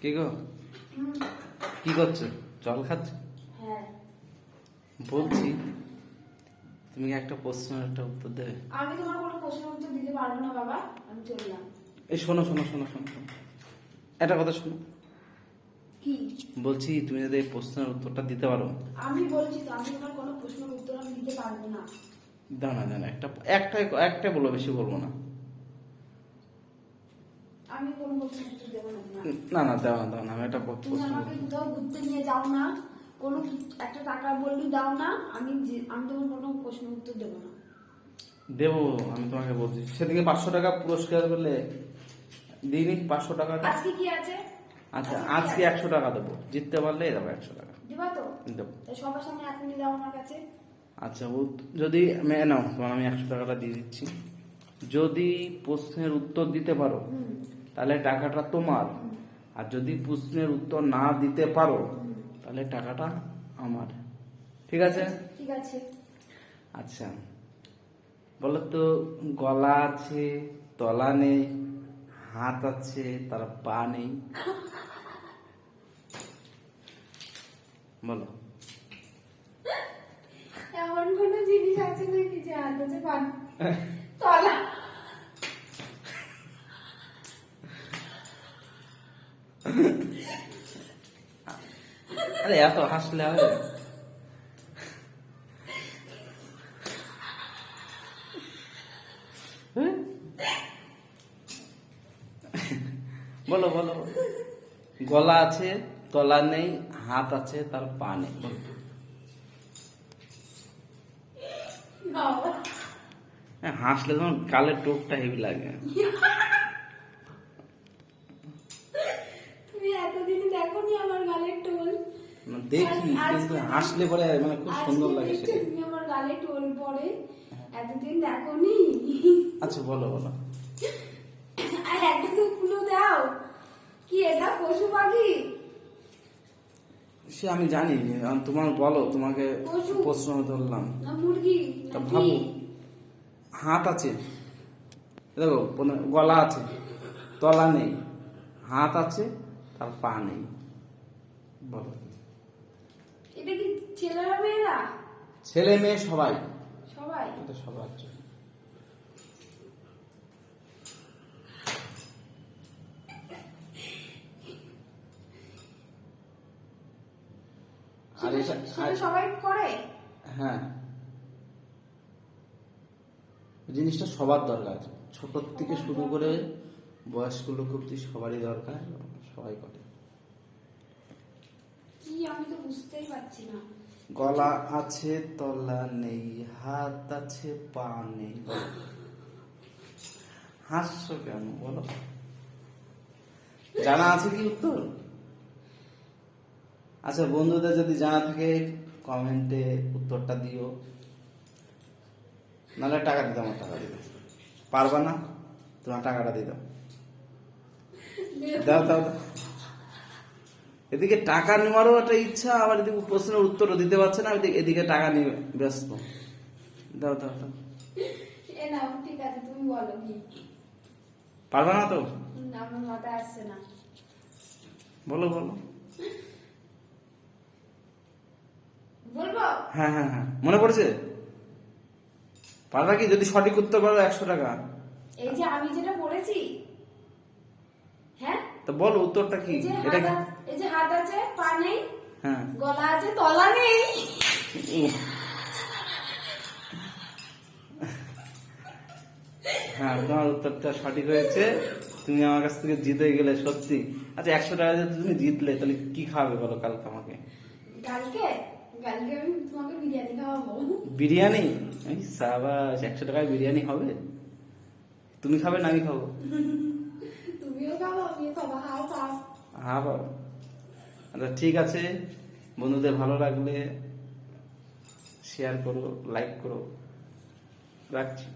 কি গো, কি করছো? জল খাচ্ছ? হ্যাঁ। বলছি তুমি কি একটা প্রশ্নের একটা উত্তর দেবে? আমি তোমার কোনো প্রশ্নের উত্তর দিতে পারবো না বাবা, আমি চললাম। এই শোনো শোনো শোনো শোনো শোনো, একটা কথা শোনো। কি? বলছি তুমি যদি এই প্রশ্নের উত্তরটা দিতে পারো। আমি বলছি তো, আমি তোমার কোনো প্রশ্নের উত্তর আমি দিতে পারবো না। দাও না, দাও না, একটা একটা একটা বলো, বেশি বলবো না। আমি কোনো প্রশ্নের উত্তর দেবো না তোমার। না না, দাও না, দাও না, আমি একটা তুমি প্রশ্ন আমাকে বলবো। কোথাও ঘুরতে নিয়ে যাও না, কোনো একটা টাকা বললেই দাও না, আমি আমি তোমার কোনো প্রশ্নের উত্তর দেবো না। দেবো, আমি তোমাকে বলছি সেদিকে 500 টাকা পুরস্কার পেলে দিইনি 500 টাকাটা। আজকে কি আছে? আচ্ছা, কি আজকে আছে? 100 টাকা দেবো, জিততে পারলে দেবো 100 টাকা দিবা তো? দেবো। তাই সবার সামনে এখনই দাও আমার কাছে। আচ্ছা, যদি নাও তোমার আমি 100 টাকাটা দিয়ে দিচ্ছি। যদি প্রশ্নের উত্তর দিতে পারো তাহলে টাকাটা তোমার, আর যদি প্রশ্নের উত্তর না দিতে পারো তাহলে টাকাটা আমার। ঠিক আছে? ঠিক আছে। আচ্ছা, বলো তো, গলা আছে তলা নেই, হাত আছে তার পা নেই, বলো। এমন কোন জিনিস আছে নাকি যে হাত আছে পান তলা? আরে এত হাসলে হবে? বলো বলো, গলা আছে তলা নেই, হাত আছে তার পা নেই, বলো। বাবা, হাসলে তখন কালের টোপটা হেভি লাগে। তুমি এতদিন দেখোনি আমার গালের টোল? দেখি, কিন্তু হাসলে পরে মানে খুব সুন্দর আজকে লাগে দেখছো সেটা। তুমি আমার গালে টোল পড়ে? এতদিন দেখোনি? আচ্ছা বলো বলো। আর একটা তো খুলে দাও। কি এটা, পশু পাখি? সে আমি জানি, তোমার বলো, তোমাকে পশু? প্রশ্ন ধরলাম। না মুরগি? তা না ভাবো, কি? হাত আছে, দেখো গলা আছে তলা নেই, হাত আছে তার পা নেই, বলো। এটা কি ছেলেরা মেয়েরা? ছেলে মেয়ে সবাই, সবাই? এটা সবার জন্য। আর সেটা সবাই করে? হ্যাঁ, এই জিনিসটা সবার দরকার, ছোট থেকে শুরু করে বয়স্ক লোক অব্দি সবারই দরকার, সবাই করে। কি, আমি তো বুঝতেই পারছি না। গলা আছে তলা নেই, হাত আছে পা নেই, বলো। হাসছো কেন, বলো। জানা আছে কি উত্তর? আচ্ছা, বন্ধুদের যদি জানা থাকে কমেন্টে উত্তরটা দিও, নাহলে টাকা দিতাম, আমার টাকা দিতাম। পারবা না, তোমার টাকাটা দিতাম। দাও দাও দাও। এদিকে টাকা নেওয়ারও একটা ইচ্ছা, আবার এদিকে প্রশ্নের উত্তরও দিতে পারছে না, এদিকে টাকা নিয়ে ব্যস্ত। দাও দাও দাও। এ নাও, ঠিক আছে, তুমি বলো কি। পারবা না তো? আমার মাথায় আসছে না। বলো বলো। বলবো? হ্যাঁ হ্যাঁ হ্যাঁ, মনে পড়ছে? পারবা কি? যদি সঠিক উত্তর পারো 100 টাকা। এই যে আমি যেটা বলেছি, হ্যাঁ, তো বলো উত্তরটা কি? এটা কি? এই যে হাত আছে পা নেই, হ্যাঁ, গলা আছে তলা নেই। হ্যাঁ, তোমার উত্তরটা সঠিক হয়েছে, তুমি আমার কাছ থেকে জিতে গেলে সত্যি। আচ্ছা, 100 টাকা যদি তুমি জিতলে তাহলে কি খাওয়াবে বলো কালকে আমাকে? কালকে কালকে আমি তোমাকে বিরিয়ানি খাওয়াবো। বিরিয়ানি? এই সাবাস, 100 টাকায় বিরিয়ানি হবে? তুমি খাবে না আমি খাবো? তুমিও খাবো, আমিও খাবো, হাও খাও। হ্যাঁ বাবা। আচ্ছা ঠিক আছে, বন্ধুদের ভালো লাগলে শেয়ার করো, লাইক করো, রাখছি।